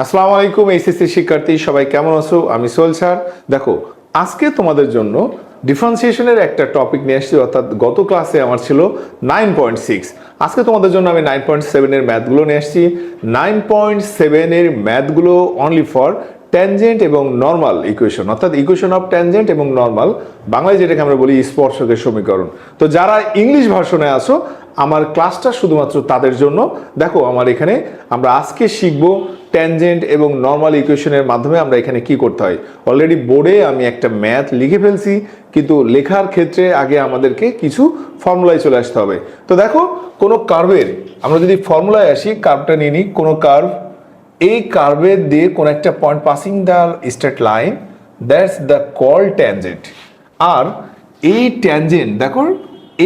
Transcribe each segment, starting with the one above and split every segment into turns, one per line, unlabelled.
আসসালামু আলাইকুম এইচএসসি শিক্ষার্থী সবাই কেমন আছো? আমি সোহেল স্যার। দেখো, আজকে তোমাদের জন্য ডিফারেন্সিয়েশনের একটা টপিক নিয়ে আসছি, অর্থাৎ গত ক্লাসে আমার ছিল 9.6। আজকে তোমাদের জন্য আমি 9.7 এর ম্যাথগুলো নিয়ে আসছি। 9.7 এর ম্যাথগুলো অনলি ফর ট্যানজেন্ট এবং নর্মাল ইকুয়েশন, অর্থাৎ ইকুয়েশন অফ ট্যানজেন্ট এবং নর্মাল, বাংলায় যেটাকে আমরা বলি স্পর্শকের সমীকরণ। তো যারা ইংলিশ ভার্সনে আসো, আমার ক্লাসটা শুধুমাত্র তাদের জন্য। দেখো, আমার এখানে আমরা আজকে শিখব ট্যানজেন্ট এবং নর্মাল ইকুয়েশনের মাধ্যমে আমরা এখানে কি করতে হয়। অলরেডি বোর্ডে আমি একটা ম্যাথ লিখে ফেলছি, কিন্তু লেখার ক্ষেত্রে আগে আমাদেরকে কিছু ফর্মুলায় চলে আসতে হবে। তো দেখো, কোনো কার্ভের আমরা যদি ফর্মুলায় আসি, কার্ভটা নিয়ে নিই। কোনো কার্ভ, এই কার্ভের দিয়ে কোনো একটা point passing the straight line, that's the call tangent. আর এই ট্যানজেন্ট, দেখো,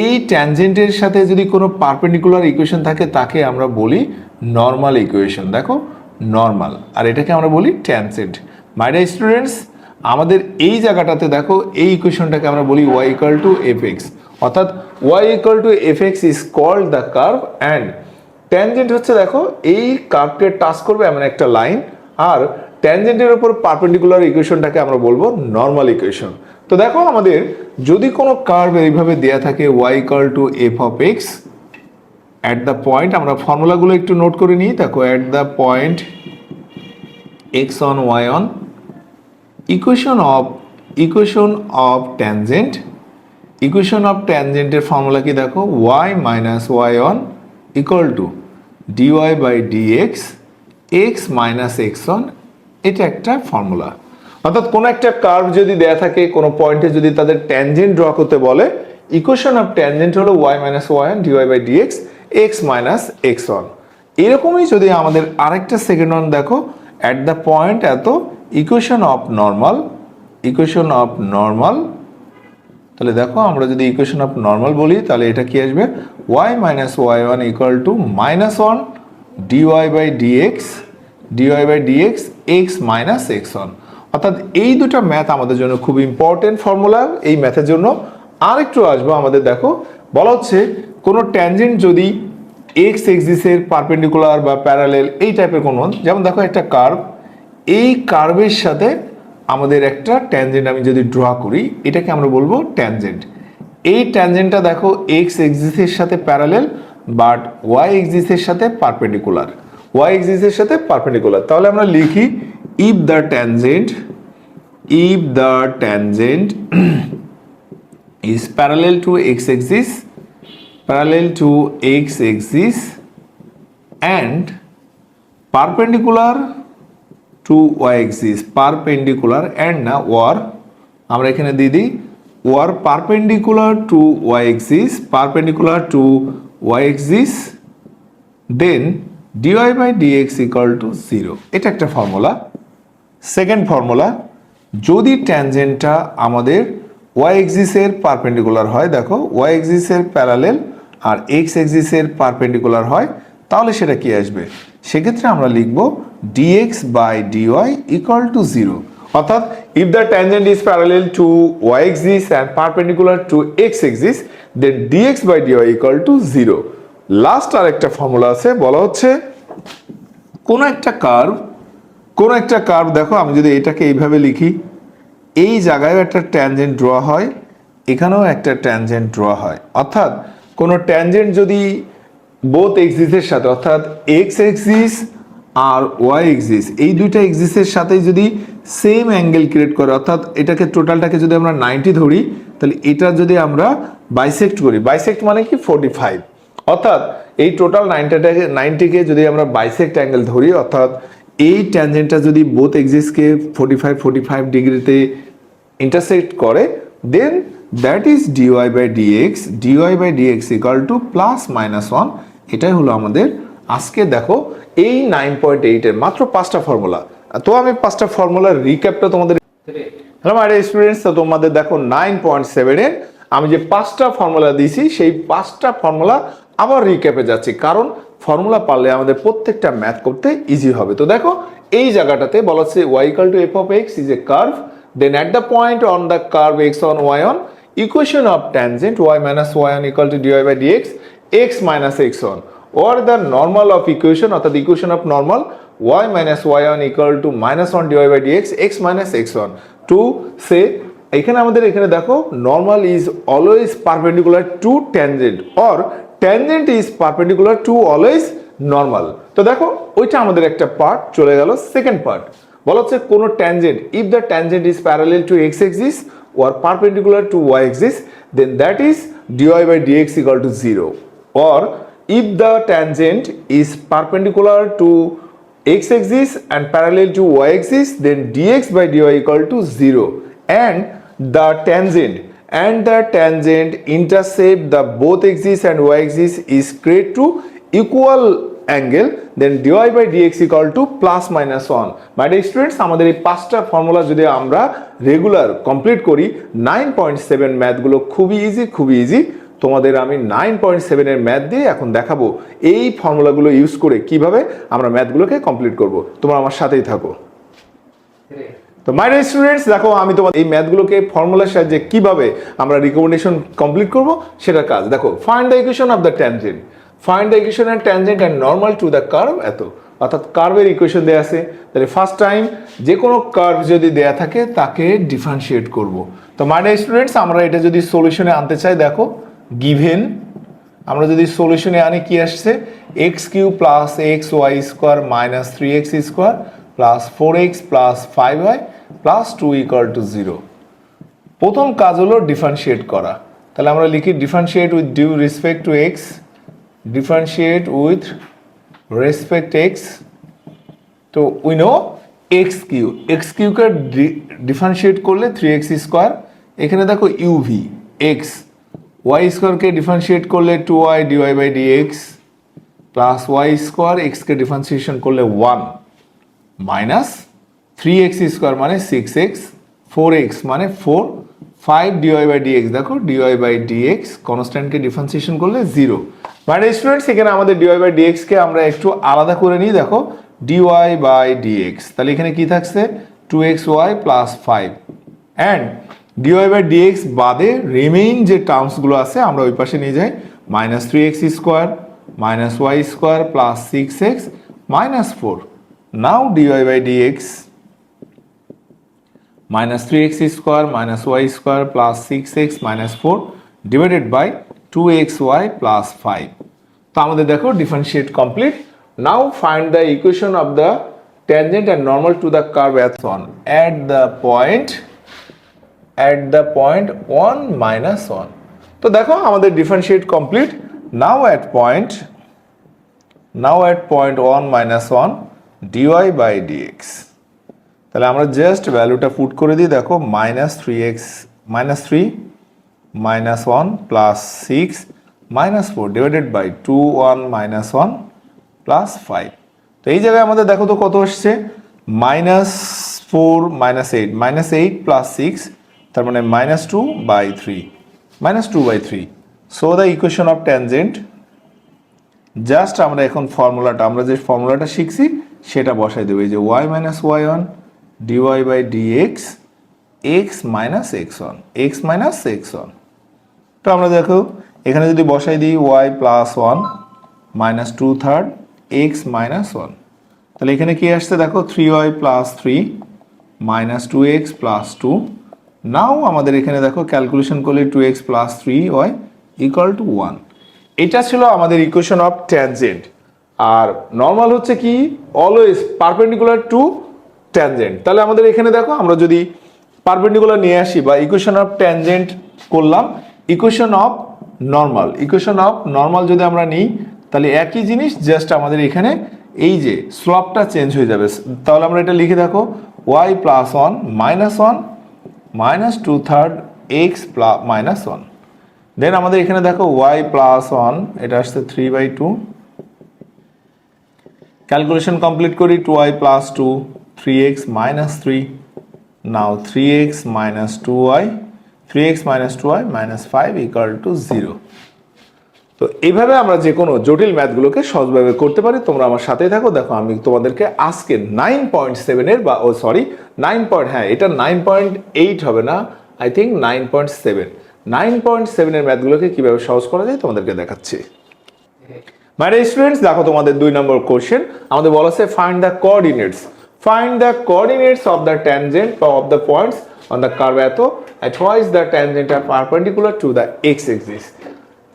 এই ট্যানজেন্টের সাথে যদি কোনো পারপেন্ডিকুলার ইকুয়েশন থাকে তাকে আমরা বলি নর্মাল ইকুয়েশন। দেখো, নর্মাল, আর এটাকে আমরা বলি ট্যানজেন্ট। মাই ডিয়ার স্টুডেন্টস, আমাদের এই জায়গাটাতে দেখো, এই ইকুয়েশনটাকে আমরা বলি y ইকুয়াল টু fx, অর্থাৎ y equal to fx is called the curve, and tangent হচ্ছে, দেখো, এই কার্ভকে টাচ করবে এমন একটা লাইন, আর ট্যানজেন্টের উপর পারপেন্ডিকুলার ইকুয়েশনটাকে আমরা বলবো নর্মাল ইকুয়েশন। তো দেখো, আমাদের যদি কোনো কার্ভ এইভাবে দেয়া থাকে y equal to f of x at the point, আমরা ফর্মুলাগুলো একটু নোট করে নিই। দেখো, at the point x on y on, equation of tangent, equation of ট্যানজেন্টের ফর্মুলা কি? দেখো, y minus y on equal to dy by dx x minus x on, এটা একটা ফর্মুলা। অর্থাৎ কোনো একটা কার্ভ যদি দেয়া থাকে, কোনো পয়েন্টে যদি তাদের ট্যানজেন্ট ড্র করতে বলে, ইকুয়েশন অফ ট্যানজেন্ট হলো y minus y one dy by dx x minus x one. এরকমই যদি আমাদের আরেকটা সেকেন্ড ওয়ান দেখো, অ্যাট দ্য পয়েন্ট এত, equation of normal, equation of normal, তাহলে দেখো, আমরা যদি ইকুয়েশন অফ নর্মাল বলি তাহলে এটা কি আসবে? y minus y one equal to minus one dy by dx x minus x one. অর্থাৎ এই দুটো ম্যাথ আমাদের জন্য খুব ইম্পর্টেন্ট ফর্মুলা। এই ম্যাথের জন্য আরেকটু আসবো। আমাদের দেখো, বলা হচ্ছে কোনো ট্যানজেন্ট যদি এক্স এক্সিসের পারপেন্ডিকুলার বা প্যারালেল, এই টাইপের কোনো, যেমন দেখো একটা কার্ভ, এই কার্ভের সাথে আমাদের একটা ট্যানজেন্ট আমি যদি ড্র করি, এটাকে আমরা বলবো ট্যানজেন্ট। এই ট্যানজেন্টটা দেখো এক্স এক্সিসের সাথে প্যারালেল, বাট ওয়াই এক্সিসের সাথে পারপেন্ডিকুলার, ওয়াই এক্সিসের সাথে পারপেন্ডিকুলার। তাহলে আমরা লিখি, if the tangent is parallel to x-axis, and perpendicular to y-axis, perpendicular and না or, আমরা এখানে দিয়ে দিই or perpendicular to y-axis, then dy by dx equal to 0। এটা একটা ফর্মুলা। সেকেন্ড ফর্মুলা, যদি ট্যানজেন্টটা আমাদের ওয়াই এক্সিসের পারপেন্ডিকুলার হয়, দেখো ওয়াই এক্সিসের প্যারালেল আর এক্স এক্সিসের পারপেন্ডিকুলার হয়, তাহলে সেটা কি আসবে? সেক্ষেত্রে আমরা লিখব dx by dy equal to 0। অর্থাৎ if the tangent is parallel to y axis and perpendicular to x axis, then dx by dy equal to 0। Last আর একটা ফর্মুলা আছে, বলা হচ্ছে কোন একটা কার্ভ, দেখো, আমি যদি এটাকে এইভাবে লিখি, এই জায়গায় একটা ট্যানজেন্ট ড্র হয়, এখানেও একটা ট্যানজেন্ট ড্র হয়। অর্থাৎ কোনো ট্যানজেন্ট যদি বোথ এক্সিসের সাথে, অর্থাৎ এক্স এক্সিস আর ওয়াই এক্সিস, এই দুইটা এক্সিসের সাথে যদি সেম অ্যাঙ্গেল ক্রিয়েট করে, অর্থাৎ এটাকে টোটালটাকে যদি আমরা 90 ধরি, তাহলে এটা যদি আমরা বাইসেক্ট করি, বাইসেক্ট মানে কি 45, অর্থাৎ এই টোটাল 90কে যদি আমরা বাইসেক্ট অ্যাঙ্গেল ধরি, অর্থাৎ এই ট্যানজেন্টটা যদি বোথ এক্সিসকে 45 ডিগ্রিতে ইন্টারসেক্ট করে, then that is dy by dx equal to plus minus 1। এটাই হলো আমাদের আজকে, দেখো, এই 9.8 এর মাত্র 5টা ফর্মুলা। তো আমি 5টা ফর্মুলার রিক্যাপটা তোমাদের, হ্যালো মাই ডিয়ার স্টুডেন্টস, তো তোমাদের দেখো 9.7 এর আমি যে 5টা ফর্মুলা দিয়েছি, সেই 5টা ফর্মুলা আবার রিক্যাপে যাচ্ছি, কারণ ফর্মুলা পারলে আমাদের প্রত্যেকটা ম্যাথ করতে ইজি হবে। তো দেখো, এই জায়গাটাতে বলা হচ্ছে y equal to f of x is a curve, then at the point on the curve x on y on, equation of tangent y minus y on equal to dy by dx x minus x one. or the normal of equation অর্থাৎ equation of normal y minus y1 equal to minus 1 dy by dx x minus x1 to say এখানে আমাদের এখানে দেখো normal is always perpendicular to tangent or tangent is perpendicular to always normal. তো দেখো ওইটা আমাদের একটা পার্ট চলে গেল। সেকেন্ড পার্ট বলা হচ্ছে কোনো tangent if the tangent is parallel two x axis or perpendicular to y axis then that is dy by dx equal to 0, or if the tangent is perpendicular to x axis and parallel to y axis then dx by dy equal to 0, and the tangent intercept the both axis and y axis is create to equal angle then dy by dx equal to plus minus 1. My dear students, আমাদের এই পাঁচটা formula যদি আমরা regular complete করি 9.7 ম্যাথগুলো খুবই easy. তোমাদের আমি 9.7 এর ম্যাথ দিয়ে এখন দেখাবো এই ফর্মুলাগুলো ইউজ করে কিভাবে আমরা ম্যাথগুলোকে কমপ্লিট করব। তোমরা আমার সাথেই থাকো। তো মাই ডিয়ার স্টুডেন্টস, দেখো আমি তোমাদের এই ম্যাথগুলোকে ফর্মুলার সাহায্যে কিভাবে আমরা রিকমেন্ডেশন কমপ্লিট করব সেটার কাজ। দেখো find the equation of the tangent, find the equation and tangent and normal to the curve এত, অর্থাৎ কার্ভের ইকুয়েশন দেয়া আছে। তাহলে ফার্স্ট টাইম যে কোনো কার্ভ যদি দেয়া থাকে তাকে ডিফারেন্সিয়েট করব। তো মাই ডিয়ার স্টুডেন্টস, আমরা এটা যদি সলিউশনে আনতে চাই, দেখো গিভেন আমরা যদি সলিউশনে আনি কি আসছে, x cube plus x y square minus 3x square plus 4x plus 5y plus 2 equal to 0। প্রথম কাজ হলো ডিফারেন্সিয়েট করা। তাহলে আমরা লিখি differentiate with due respect to x, differentiate with respect x. তো উই নো এক্স কিউকে ডিফারেন্সিয়েট করলে 3x স্কোয়ার, এখানে দেখো ইউভি এক্স, ওয়াই স্কোয়ারকে ডিফারেন্সিয়েট করলে 2y dy by dx plus y square, এক্সকে ডিফারেন্সিয়েশন করলে 1 মাইনাস 3x স্কোয়ার মানে 6x, 4x মানে 4, 5 dy বাই dx, দেখো dy বাই dx কনস্ট্যান্টকে ডিফারেন্সিয়েশন করলে 0। মানে স্টুডেন্টস এখানে আমাদের dy বাই dx কে আমরা একটু আলাদা করে নিই। দেখো dy বাই dx, তাহলে এখানে কি থাকছে 2xy plus 5, and dy by dx বাদে রিমেইন যে টার্মসগুলো আছে আমরা ওই পাশে নিয়ে যাই, minus 3x square minus y square plus 6x minus 4। Now dy by dx minus 3x square minus y square plus 6x minus 4 divided by 2xy plus 5. তো আমাদের দেখো differentiate complete. Now find the equation of the tangent and normal to the curve as on at the point 1 minus 1. তো দেখো আমাদের differentiate complete. Now at point 1 minus 1 dy by dx, তাহলে আমরা just ভ্যালুটা put করে দিই। দেখো minus 3x minus 3 minus 1 plus 6 minus 4 divided by 2 1 minus 1 plus 5। তো এই জায়গায় আমাদের দেখো তো কত আসছে, মাইনাস 4 মাইনাস 8, মাইনাস 8 প্লাস 6, তার মানে minus 2 by 3, minus 2 by 3। So the equation of tangent, just আমরা এখন আমরা যে ফর্মুলাটা শিখছি সেটা বসাই দেবো। এই যে y minus y1 dy by dx x minus x1, x minus x1। তো আমরা দেখো এখানে যদি বসাই দিই y plus 1 minus 2/3 x minus 1, তাহলে এখানে কি আসছে দেখো 3y plus 3 minus 2x plus 2। নাও আমাদের এখানে দেখো ক্যালকুলেশন করলে 2x plus 3y equal to 1। এটা ছিল আমাদের ইকুয়েশন অফ ট্যানজেন্ট। আর নর্মাল হচ্ছে কি অলওয়েজ পারপেন্ডিকুলার টু ট্যানজেন্ট। তাহলে আমাদের এখানে দেখো আমরা যদি পারপেন্ডিকুলার নিয়ে আসি বা ইকুয়েশন অফ ট্যানজেন্ট করলাম, ইকুয়েশন অফ নর্মাল যদি আমরা নিই তাহলে একই জিনিস, জাস্ট আমাদের এখানে এই যে স্লপটা চেঞ্জ হয়ে যাবে। তাহলে আমরা এটা লিখে দেখো y plus 1 minus 1 minus 2/3 x plus minus 1। দেন আমাদের এখানে দেখো y প্লাস 1 এটা আসছে 3/2, ক্যালকুলেশন কমপ্লিট করি 2y plus 2 3x minus 3, now 3x minus 2y minus 5 equal to 0। তো এইভাবে আমরা যে কোনো জটিল ম্যাথগুলোকে সহজভাবে করতে পারি। তোমরা আমার সাথেই থাকো। দেখো আমি তোমাদেরকে আজকে 9.7 এর বা এটা 9.8 হবে না, আই থিঙ্ক 9.7 এর ম্যাথগুলোকে কিভাবে সহজ করা যায় তোমাদেরকে দেখাচ্ছি। মাই ডিয়ার স্টুডেন্টস, দেখো তোমাদের 2 নম্বর কোশ্চেন আমাদের বলা আছে find the coordinates, find the coordinates of the tangent of the points on the curve at which the tangent are perpendicular to the x-axis.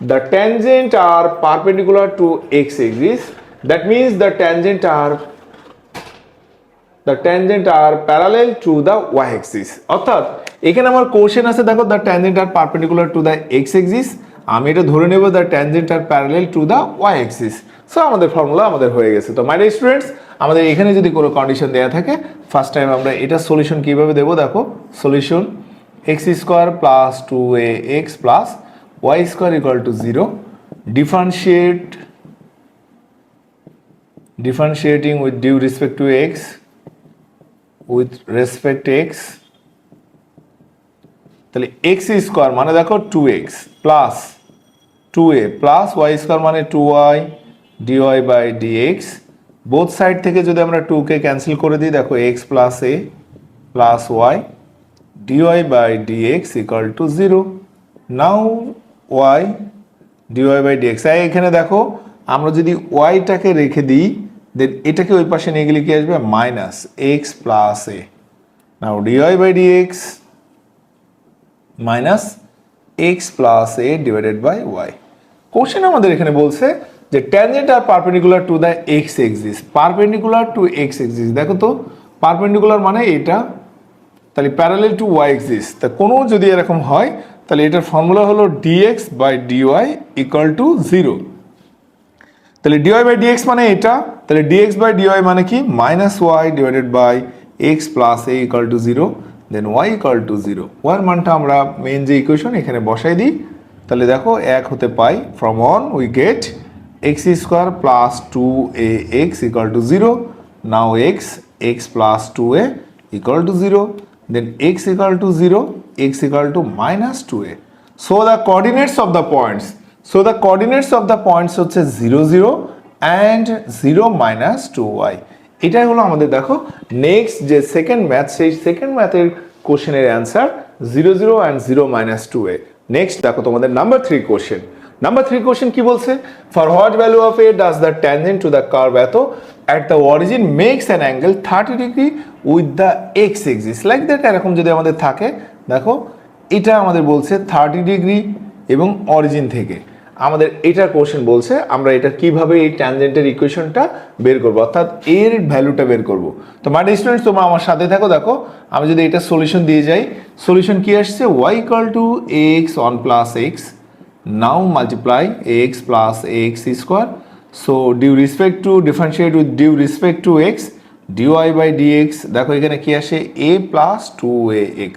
The tangent are perpendicular to x-axis, that means the tangent are parallel to the y-axis. অর্থাৎ এখানে আমার question আছে, দেখো the tangent are perpendicular to the x-axis, আমি এটা ধরে নেব the tangent are parallel to the y-axis. So আমাদের ফর্মুলা আমাদের হয়ে গেছে। তো মাই ডিয়ার স্টুডেন্টস, আমাদের এখানে যদি কোনো কন্ডিশন দেয়া থাকে, ফার্স্ট টাইম আমরা এটা সলিউশন কিভাবে দেব, দেখো solution x square plus 2ax plus y square equal to 0, differentiating with due respect to x, তাহলে x স্কয়ার মানে দেখো 2x plus 2a plus y square মানে 2y dy by dx, both side থেকে যদি আমরা 2 কে cancel করে দিই, দেখো x plus a plus y dy by dx equal to 0। Now y dy by dx, এখানে দেখো আমরা যদি y টাকে রেখে দিই, দেন এটাকে ওই পাশে নিয়ে গেলে কি আসবে, minus x plus a। Now dy by dx minus x plus a divided by y। Question আমাদের এখানে বলছে যে tangent are perpendicular to the x axis, perpendicular to x axis, দেখো তো পারপেন্ডিকুলার মানে এটা, তাহলে প্যারালেল টু ওয়াই এক্সিস। তা কোনো যদি এরকম হয় তাহলে এটার ফর্মুলা হলো dx by dy equal to 0। তাহলে dy বাই dx মানে এটা, তাহলে dx বাই dy মানে কি, minus y divided by x plus a equal to 0, then y equal to 0। ওয়ার মানটা আমরা মেইন যে ইকুয়েশন এখানে বসাই দিই, তাহলে দেখো 1 হতে পাই, from 1 we get x square plus 2ax equal to 0, now x plus 2a equal to 0, then x equal to 0, x equal to minus 2a। So the coordinates of the points, হচ্ছে 0 0 and 0 minus 2y। এটাই হলো আমাদের দেখো next যে second math, সেই second ম্যাথের কোশ্চেনের answer 0 0 and 0 minus 2a। Next দেখো তোমাদের নাম্বার 3 কোশ্চেন। নাম্বার 3 কোশ্চেন কি বলছে, for what value of a does the tangent two the curve at the origin makes an angle 30 degree with the x axis, like that. এরকম যদি আমাদের থাকে, দেখো এটা আমাদের বলছে 30 ডিগ্রি এবং অরিজিন থেকে আমাদের এটার কোশ্চেন বলছে আমরা এটা কিভাবে এই ট্যানজেন্টের ইকুয়েশনটা বের করব, অর্থাৎ এর ভ্যালুটা বের করব। তো মাই ডিয়ার স্টুডেন্টস, তোমরা আমার সাথে থাকো। দেখো আমি যদি এটা সলিউশন দিয়ে যাই, সলিউশন কি আসছে, y equal to ax 1 plus x, now multiply ax plus ax square, so differentiate with due respect to x, dy by dx, দেখো এখানে কি আসে, a plus 2ax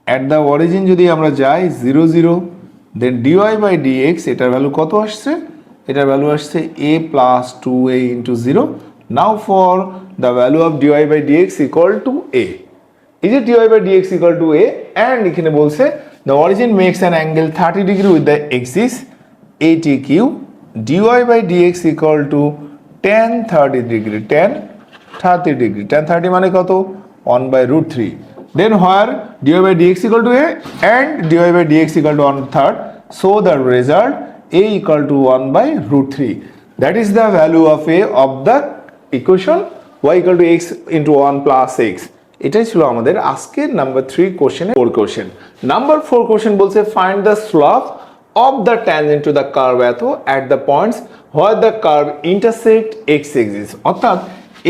at the origin যদি আমরা যাই 0 0, দেন dy বাই dx, এটার value কত আসছে, এটার ভ্যালু আসছে a plus 2a into 0। Now for the value of dy by dx equal to a, এই যে dy by dx equal to a, and এখানে বলছে the origin makes an angle 30 degree with the axis atq, dy by dx equal to tan 30 degree, tan 30 মানে কত, 1 by root 3। Then where dy by dx equal to a and dy by dx equal to 1/3, so the result a equal to 1 by root 3. That is the value of a of the equation y equal to x into 1 plus x. এটাই ছিল আমাদের আজকের number 3 কোশ্চেনের 4 question. Number 4 question বলছে find the slope of the tangent to the curve at the points where the curve intersect x axis, অর্থাৎ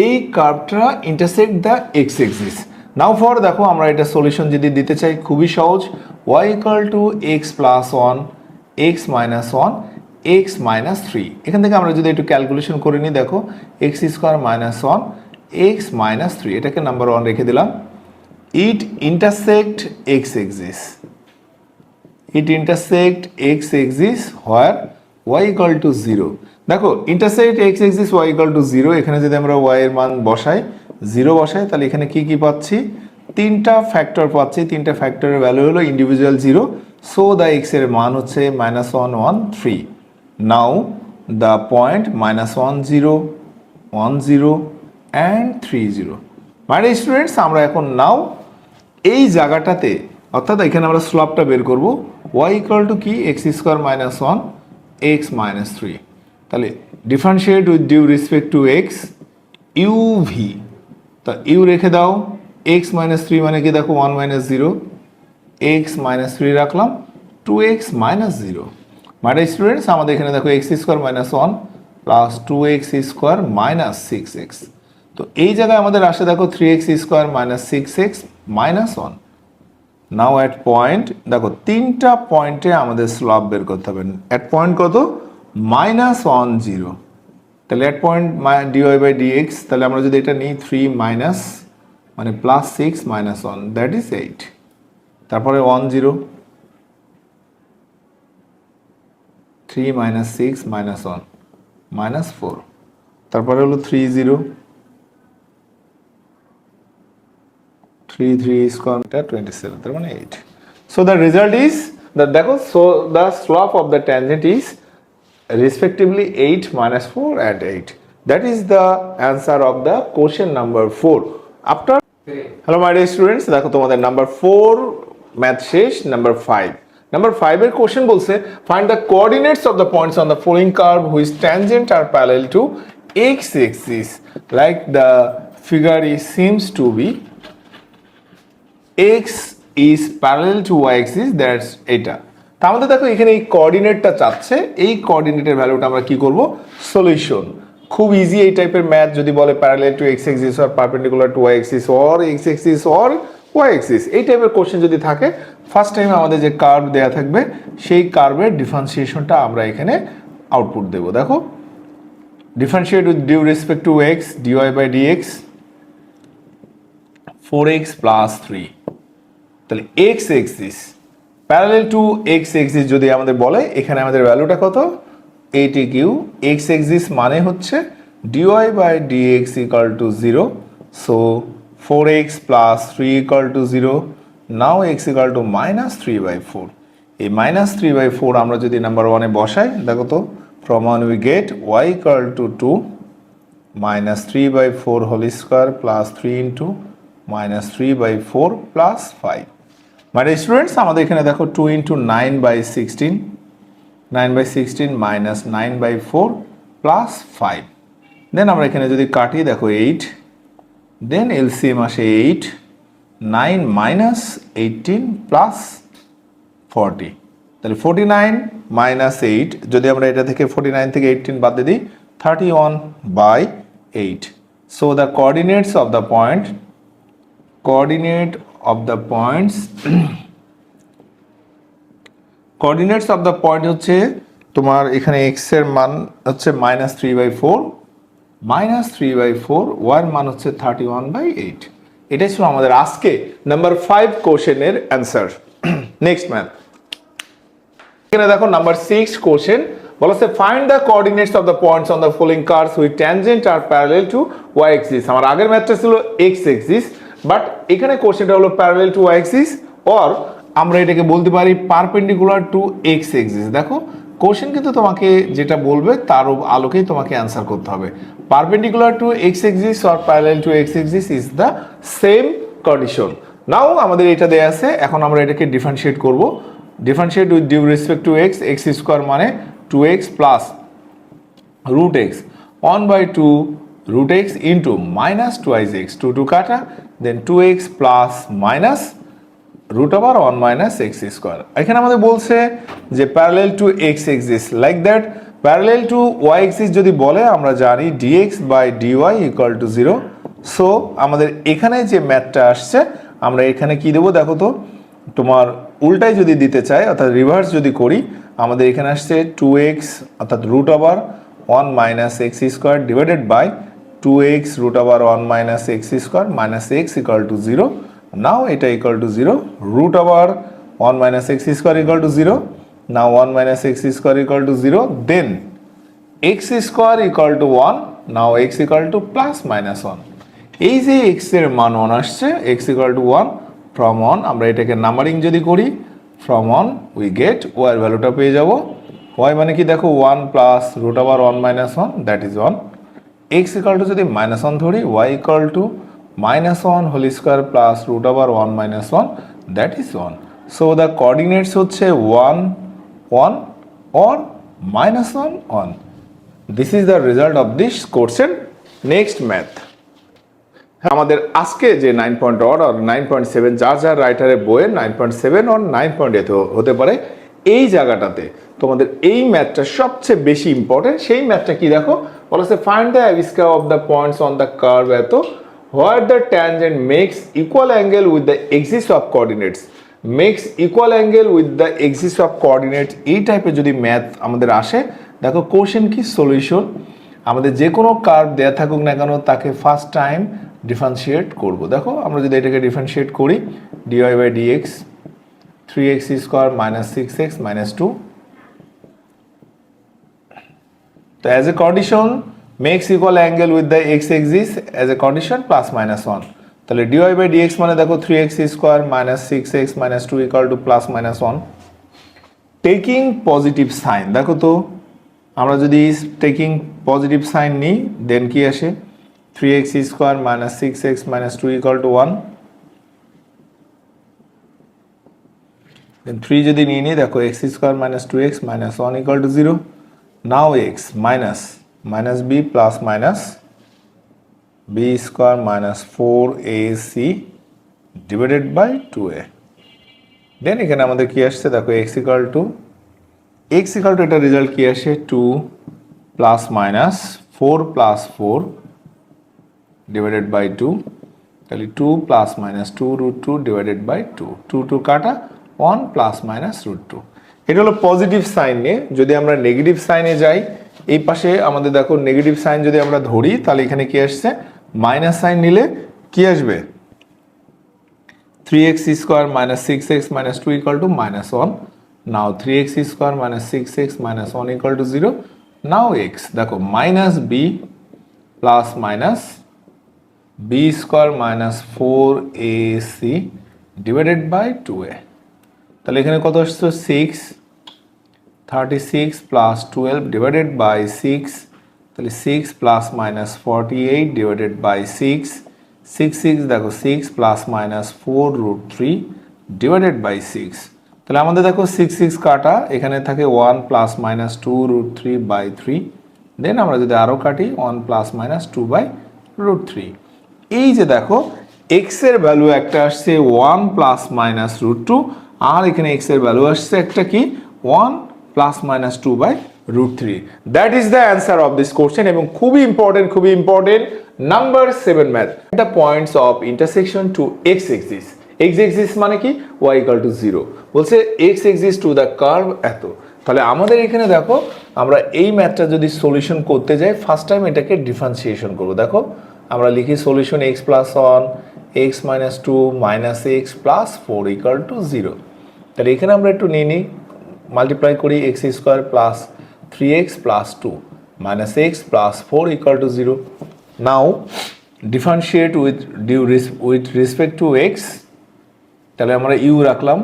এই কার্ভটা intersect the x axis। Now for দেখো আমরা এটা সলিউশন যদি দিতে চাই, খুবই সহজ, y equal to x plus 1 x minus 1 x minus 3, এখান থেকে আমরা যদি একটু ক্যালকুলেশন করে নিই, দেখো x square minus 1 x minus 3, এটাকে নাম্বার 1 রেখে দিলাম। It intersect x axis where y equal to 0, দেখো intersect x axis y equal to 0, এখানে যদি আমরা y এর মান বসাই, 0 বসাই, তাহলে এখানে কি পাচ্ছি, তিনটা ফ্যাক্টর পাচ্ছি, তিনটা ফ্যাক্টরের ভ্যালু হলো ইন্ডিভিজুয়াল 0, সো দ্য x এর মান হচ্ছে -1 1 3। নাও দ্য পয়েন্ট -1 0 1 0 অ্যান্ড 3 0। মানে স্টুডেন্টস, আমরা এখন নাও এই জায়গাটাতে, অর্থাৎ এখানে আমরা স্লপটা বের করব, ওয়াই ইকুয়াল টু কি x square minus one x minus three. তাহলে differentiate with due respect to x u v, তা ইউ রেখে দাও, এক্স মাইনাস থ্রি মানে কি দেখো one minus zero, x minus three রাখলাম, two x minus zero. My dear students আমাদের এখানে দেখো x square minus one plus two x square minus six x. তো এই জায়গায় আমাদের আসে দেখো three x square minus six x minus one. Now at point দেখো তিনটা পয়েন্টে আমাদের স্লপ বের করতে হবে। অ্যাট পয়েন্ট কত মাইনাস ওয়ান জিরো, তাহলে at point dy by dx, তাহলে আমরা যদি এটা নিই থ্রি মাইনাস মানে plus six minus one that is eight, তারপরে one zero, three minus six minus one minus four, তারপরে হলো three zero, three three square 27, তার মানে 8. So the result is that দেখো, so the slope of the tangent is respectively 8 minus 4 and 8. That is the answer of the question number 4. After hello my dear students, দেখো তোমাদের number 4 math শেষ। Number 5, number 5 এর question বলছে find the coordinates of the points on the following curve whose tangent are parallel to x axis like the figure is seems to be x is parallel to y axis, that's এটা। তা আমাদের দেখো এখানে এই কোঅর্ডিনেটটা চাচ্ছে, এই কোঅর্ডিনেটের ভ্যালুটা আমরা কি করব সলিউশন। খুব ইজি এই টাইপের ম্যাথ যদি বলে parallel to x axis or perpendicular to y axis or x axis or y axis, এই টাইপের কোশ্চেন যদি থাকে ফার্স্ট টাইম আমাদের যে কার্ভ দেয়া থাকবে সেই কার্ভের ডিফারেন্সিয়েশনটা আমরা এখানে আউটপুট দেব। দেখো differentiate with due respect to x dy by dx 4x plus 3, তাহলে x axis parallel to x axis যদি আমাদের বলে এখানে আমাদের ভ্যালুটা কত 80 কিউ, এক্স এক্সিস মানে হচ্ছে dy by dx equal to 0, so 4x plus 3 equal to 0, now x equal to minus 3/4। এই মাইনাস 3/4 আমরা যদি নাম্বার 1 এ বসাই দেখো তো from 1 we get y equal to 2 minus 3/4 whole square plus 3 into minus 3/4 plus 5। মানে students আমাদের এখানে দেখো 2 ইন্টু 9/16, 9/16 মাইনাস 9/4 প্লাস 5। দেন আমরা এখানে যদি কাটি দেখো 8, দেন এলসিএম আসে 8, 9 মাইনাস 18 প্লাস 40, তাহলে 49 মাইনাস 8, যদি আমরা এটা থেকে 49 থেকে 18 বাদ দিই 31/8। So the coordinates of the point, coordinate of the points coordinates of the point হচ্ছে তোমার এখানে x এর মান হচ্ছে -3/4, -3/4, y এর মান হচ্ছে 31/8। এটাই ছিল আমাদের আজকে নাম্বার 5 কোশ্চেনের অ্যানসার। নেক্সট ম্যাথ, এখানে দেখো নাম্বার 6 কোশ্চেন বলছে find the coordinates of the points on the following curves with tangent are parallel to y axis। আমার আগের ম্যাথটা ছিল x axis, বাট এখানে কোশ্চেনটা হলো parallel to y axis or আমরা এটাকে বলতে পারি পারপেন্ডিকুলার টু এক্স অ্যাক্সিস। দেখো কোশ্চেন কিন্তু তোমাকে যেটা বলবে তার আলোকেই তোমাকে অ্যান্সার করতে হবে। Perpendicular to x axis or parallel to x axis is the same condition. Now আমাদের এটা দেয়া আছে, এখন আমরা এটাকে ডিফারেন্সিয়েট করব। Differentiate with due respect to x, x square মানে 2x plus root x 1/2 root x into minus twice x, 2 to kata, then 2x plus minus root over 1 minus x square। এখানে আমাদের বলছে যে parallel to x axis, like that parallel to y axis যদি বলে আমরা জানি dx by dy equal to 0। So আমাদের এখানে যে ম্যাথটা আসছে আমরা এখানে কি দেবো দেখো তো, তোমার উল্টাই যদি দিতে চাই অর্থাৎ রিভার্স যদি করি আমাদের এখানে আসছে 2x অর্থাৎ root over 1 minus x square divided by 2x root over 1 minus x square minus x equal to 0. Now এটা equal to 0, root over 1 minus x square equal to 0. Now 1 minus x square equal to 0. Then x square equal to 1. Now x equal to plus minus 1. এই যে x এর মান 1 আসছে, x equal to 1 from 1 আমরা এটাকে numbering যদি করি from 1 we get y এর ভ্যালুটা পেয়ে যাব। y মানে কি দেখো 1 plus root over 1 minus 1 that is 1. x equal to যদি minus 1 ধরি y equal to minus 1 whole square plus root over 1 minus 1 that is 1. So the coordinates হচ্ছে 1 1 or -1 1. This is the result of this কোর্সের next math. আমাদের আজকে যে 9.1 আর 9.7 যার যার রাইটারের বইয়ের 9.7 or 9.8 হতে পারে, এই জায়গাটাতে তোমাদের এই ম্যাথটা সবচেয়ে বেশি ইম্পর্টেন্ট। সেই ম্যাথটা কি দেখো, বলেছে find the abscissa of the points on the curve at where the tangent makes equal angle with the axis of coordinates, makes equal angle with the axis of coordinates. এই টাইপের যদি ম্যাথ আমাদের আসে, দেখো কোশ্চেন কি solution, আমাদের যে কোনো কার্ভ দেয়া থাকুক না কেন তাকে ফার্স্ট টাইম ডিফারেন্সিয়েট করব। দেখো আমরা যদি এটাকে ডিফারেন্সিয়েট করি, dy by dx 3x square minus 6x minus 2, তো as a condition makes equal angle with the x axis as a condition plus minus 1, তাহলে ডিওয়াই বাই ডিএক্স মানে দেখো 3x square minus 6x minus 2 equal to plus minus 1। Taking positive sign, দেখো তো আমরা যদি taking positive sign নিই দেন কি আসে, 3x square minus 6x minus 2 equal to 1, then 3 যদি নিয়ে নিই দেখো x square minus 2x minus 1 equal to 0। Now x minus minus b plus minus b square minus 4ac divided by 2a। Then এখানে আমাদের কি আসছে দেখো x ইকুয়াল টু এটা রেজাল্ট কি আসে 2 plus minus 4 plus 4 divided by 2, তাহলে 2 plus minus 2 root 2 divided by 2, 2 কাটা 1 প্লাস মাইনাস রুট 2। এটা হলো পজিটিভ সাইন নিয়ে। যদি আমরা নেগেটিভ সাইনে যাই, এই পাশে আমাদের দেখো নেগেটিভ সাইন যদি আমরা ধরি তাহলে এখানে কি আসছে, মাইনাস সাইন নিলে কি আসবে, 3x square minus 6x minus 2 equal to minus 1। Now 3x square minus 6x minus 1 equal to 0। Now x দেখো minus b plus minus b square minus 4ac divided by 2a, তাহলে এখানে কত আসছে 6, 36 plus 12 divided by 6, তাহলে 6 plus minus 48 divided by 6, 6 দেখো 6 plus minus 4 root 3 divided by 6, তাহলে আমাদের দেখো 6 কাটা এখানে থাকে 1 plus minus 2 root 3 by 3, then আমরা যদি আরও কাটি 1 প্লাস মাইনাস 2 বাই রুট 3। এই যে দেখো x এর ভ্যালু একটা আসছে 1 প্লাস মাইনাস রুট 2, আর এখানে x এর ভ্যালু আসছে একটা কি 1 plus minus 2 by root 3। That is the answer of this question. এবং খুবই ইম্পর্টেন্ট নাম্বার 7 ম্যাথ, the points of intersection to x axis. X axis মানে কি, y ইকুয়াল টু 0, বলছে x axis to the curve এত। তাহলে আমাদের এখানে দেখো আমরা এই ম্যাথটা যদি সলিউশন করতে যাই ফার্স্ট টাইম এটাকে ডিফারেন্সিয়েশন করবো। দেখো আমরা লিখি solution x plus 1 x minus 2 minus x plus 4 equal to 0। তাহলে এখানে আমরা একটু নিয়ে নিই, মাল্টিপ্লাই করি x square plus 3x plus 2 minus x plus 4 equal to 0। Now differentiate with respect to x, তাহলে আমরা u রাখলাম।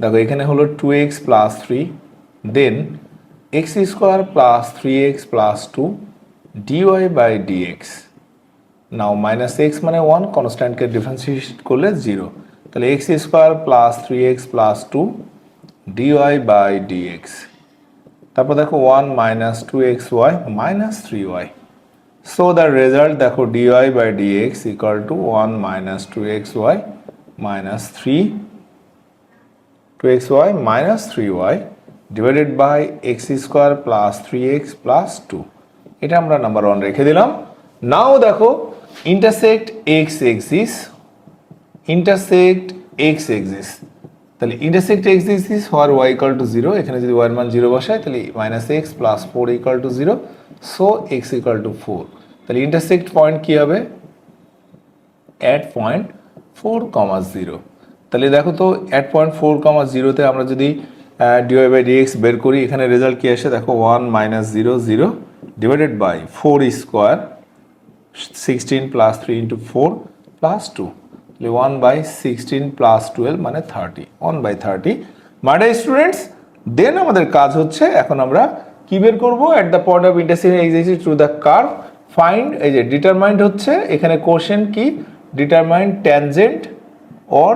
দেখো এখানে হলো 2x plus 3, then x square plus 3x plus 2 dy by dx। Now minus x মানে 1, কনস্ট্যান্টকে differentiate করলে 0, তাহলে x square plus 3x plus 2 dy by dx। তারপর দেখো 1 minus 2xy minus 3y। So the result দেখো dy by dx equal to 1 minus 2xy minus 2xy minus 3y divided by x square plus 3x plus 2। এটা আমরা number 1 রেখে দিলাম। Now দেখো intersect x axis, তাহলে intersect x axis হওয়ার y equal to 0, এখানে যদি y এর মান 0 বসাই তাহলে minus x plus 4 equal to 0, so x equal to 4। তাহলে ইন্টারসেক্ট পয়েন্ট কি হবে, অ্যাট পয়েন্ট 4,0। তাহলে দেখো তো অ্যাট পয়েন্ট 4,0তে আমরা যদি dy বাই dx বের করি, এখানে রেজাল্ট কি আসে দেখো 1 minus 0 0 divided by 4 square 16 plus 3 into 4 plus 2, তাহলে 1 বাই 16 প্লাস 12 মানে 30, 1 বাই 30। মানে স্টুডেন্টস দেন আমাদের কাজ হচ্ছে এখন আমরা কি বের করবো, at the point of intersection axis to the curve find, এই যে ডিটারমাইন্ড হচ্ছে এখানে কোশ্চেন কি, determined tangent or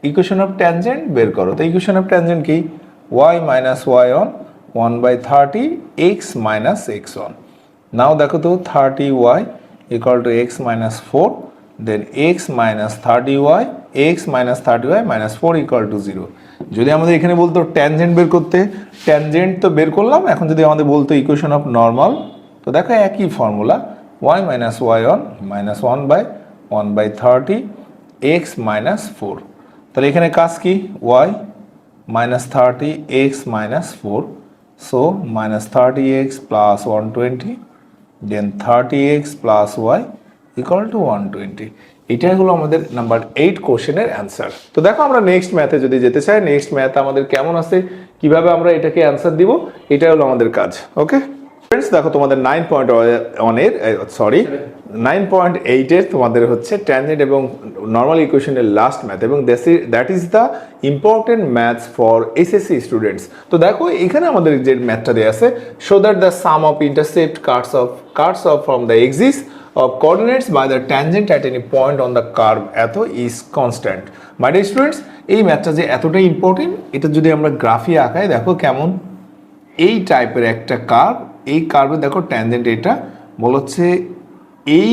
equation of tangent বের করো। তো ইকুয়েশন অফ ট্যানজেন্ট কি? y minus y on 1/30 x minus x on. Now দেখো তো 30y equal to x minus 4, then x minus 30y, x minus 30y minus 4 equal to 0। যদি আমাদের এখানে বলতো ট্যানজেন্ট বের করতে, ট্যানজেন্ট তো বের করলাম, এখন যদি আমাদের বলতো ইকুয়েশন অফ নর্মাল, তো দেখো একই formula, y minus y one minus 1/30 x minus 4। তাহলে এখানে কাজ কি? y minus 30 x minus 4, so minus 30x প্লাস 120, দেন 30x plus y equal to 120। এটাই হলো আমাদের নাম্বার 8 কোশ্চেনের অ্যান্সার। তো দেখো আমরা নেক্সট ম্যাথে যদি যেতে চাই, নেক্সট ম্যাথ আমাদের কেমন আছে, কিভাবে আমরা এটাকে অ্যান্সার দিব, এটাই হলো আমাদের কাজ। ওকে ফ্রেন্ডস, দেখো তোমাদের 9.8 তোমাদের হচ্ছে ট্যানজেন্ট এবং নর্মাল ইকুয়েশনের লাস্ট ম্যাথ, এবং that is the important maths for SSC students. তো দেখো এখানে আমাদের যে ম্যাথটা দেওয়া আছে, show that the sum of intercept Katz of from the axis of coordinates by the tangent at any point on the curve এত is constant. My dear students, এই ম্যাথটা যে এতটাই ইম্পর্টেন্ট, এটা যদি আমরা গ্রাফে আঁকাই, দেখো কেমন এই টাইপের একটা কার্ভ, এই কার্ভে দেখো ট্যানজেন্ট এটা বলা হচ্ছে এই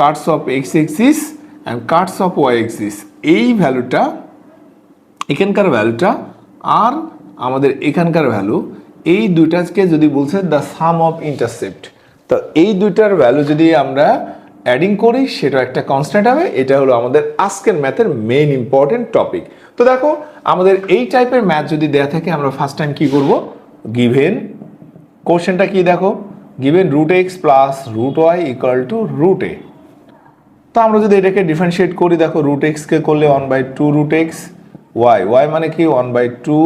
cuts off x axis and cuts off y axis, এই ভ্যালুটা এখানকার ভ্যালুটা আর আমাদের এখানকার ভ্যালু, এই দুইটাকে যদি বলছে দ্য সাম অফ ইন্টারসেপ্ট, তো এই দুইটার ভ্যালু যদি আমরা অ্যাডিং করি সেটা একটা কনস্ট্যান্ট হবে। এটা হলো আমাদের আজকের ম্যাথের মেইন ইম্পর্টেন্ট টপিক। তো দেখো আমাদের এই টাইপের ম্যাথ যদি দেয়া থাকে, আমরা ফার্স্ট টাইম কি করব, গিভেন কোশ্চেনটা কি দেখো, given root x plus root y equal to root a. তো আমরা যদি এটাকে ডিফারেন্সিয়েট করি, দেখো রুট এক্সকে করলে 1/2 রুট এক্স, ওয়াই মানে কি 1/2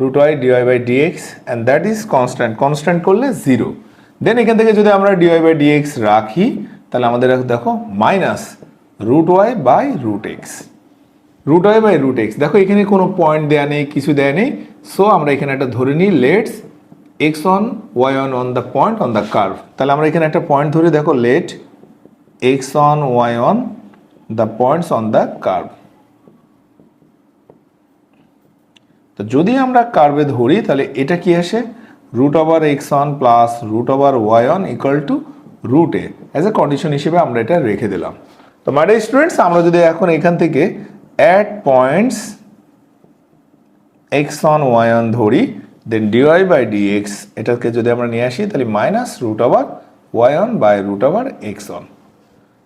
root y dy by dx, and that is constant, constant করলে 0। দেন এখান থেকে যদি আমরা ডিওয়াই বাই ডিএক্স রাখি, তাহলে আমাদের দেখো minus root y by root x, root y by root x. দেখো এখানে কোনো পয়েন্ট দেয়া নেই, কিছু দেয়া নেই, সো আমরা এখানে একটা ধরে নিই, let's x one y one the point on the curve. তাহলে আমরা এখানে একটা পয়েন্ট ধরি, দেখো let x one y one the points on the curve. তো যদি আমরা কার্ভে ধরি, তাহলে এটা কি আসে, root over x one plus root over y one equal to root a, as a condition হিসেবে আমরা এটা রেখে দিলাম। তো মাই ডিয়ার স্টুডেন্টস, আমরা যদি এখন এখান থেকে at points x one y one ধরি, দেন ডিওয়াই বাই ডিএক্স এটাকে যদি আমরা নিয়ে আসি, তাহলে minus root over y one by root over x one.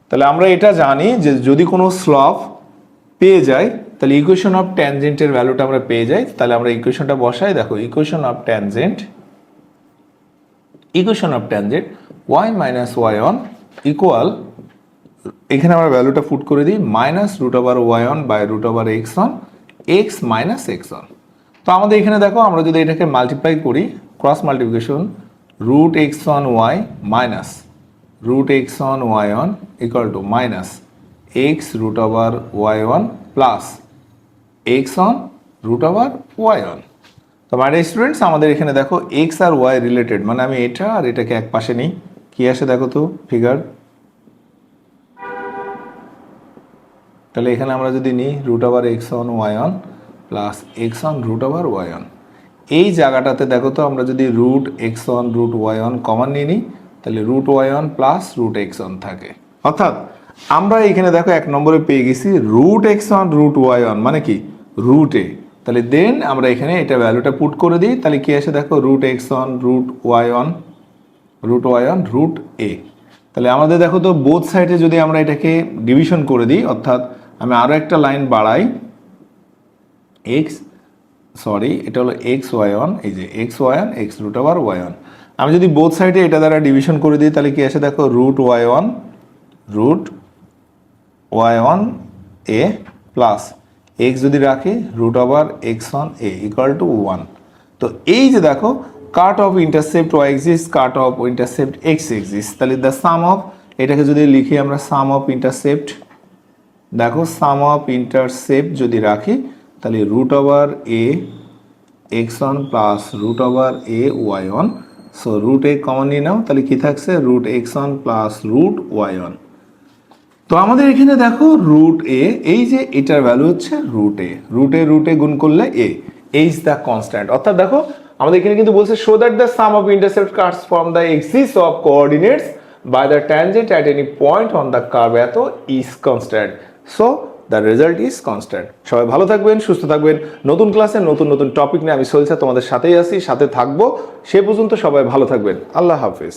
তাহলে আমরা এটা জানি যে যদি কোনো স্লপ পেয়ে যাই, তাহলে ইকুয়েশন অফ ট্যানজেন্টের ভ্যালুটা আমরা পেয়ে যাই। তাহলে আমরা ইকুয়েশনটা বসাই, দেখো equation of tangent y minus y one equal, এখানে আমরা ভ্যালুটা পুট করে দিই, minus root over y one by root over x one x minus x one. তো আমাদের এখানে দেখো আমরা যদি এটাকে মাল্টিপ্লাই করি, cross multiplication, root x one y minus root x one y one equal to minus x root over y one plus x on root over y one. তো মাই dear students, আমাদের এখানে দেখো এক্স আর Y related, মানে আমি এটা আর এটাকে এক পাশে নিই, কি আসে দেখো তো ফিগার। তাহলে এখানে আমরা যদি নিই root over x one y one plus x on root over y one, এই জায়গাটাতে দেখো তো আমরা যদি root x on root y one common নিয়ে নিই, তাহলে root y one plus root x one থাকে। অর্থাৎ আমরা এখানে দেখো এক নম্বরে পেয়ে গেছি root x on root y one মানে কি রুট এ। তাহলে দেন আমরা এখানে এটা ভ্যালুটা পুট করে দিই, তাহলে কি আসে দেখো root x on root y on root a. তাহলে আমাদের দেখো তো বোথ সাইডে যদি আমরা এটাকে ডিভিশন করে দিই, অর্থাৎ আমি আরও একটা লাইন বাড়াই, এটা হলো এক্স ওয়াই অন, এই যে x y one x root over y one. আমি যদি বোথ সাইডে এটা দ্বারা ডিভিশন করে দিই, তাহলে কি আসে দেখো root y one a plus x যদি রাখি root over x one a equal to 1। তো এই যে দেখো cut off intercept y axis, cut off intercept x axis, তাহলে দ্য সাম অফ, এটাকে যদি লিখি আমরা সাম অফ ইন্টারসেপ্ট, দেখো সাম অফ ইন্টারসেপ্ট যদি রাখি, তাহলে root over a x one plus root over a y one, so root a common নিয়ে নাও, তাহলে কি থাকছে root x one plus root y one. তো আমাদের এখানে দেখো রুট এ, এই যে এটার ভ্যালু হচ্ছে রুট এ গুণ করলে এ ইজ দ্য কনস্ট্যান্ট। অর্থাৎ দেখো আমাদের এখানে কিন্তু বলছে show that the sum of intercept curves from the axis of coordinates by the tangent at any point on the curve এত is constant, so the result is constant. সবাই ভালো থাকবেন, সুস্থ থাকবেন। নতুন ক্লাসে নতুন নতুন টপিক নিয়ে আমি সোহেল স্যার তোমাদের সাথেই আছি, সাথে থাকবো। সে পর্যন্ত সবাই ভালো থাকবেন। আল্লাহ হাফেজ।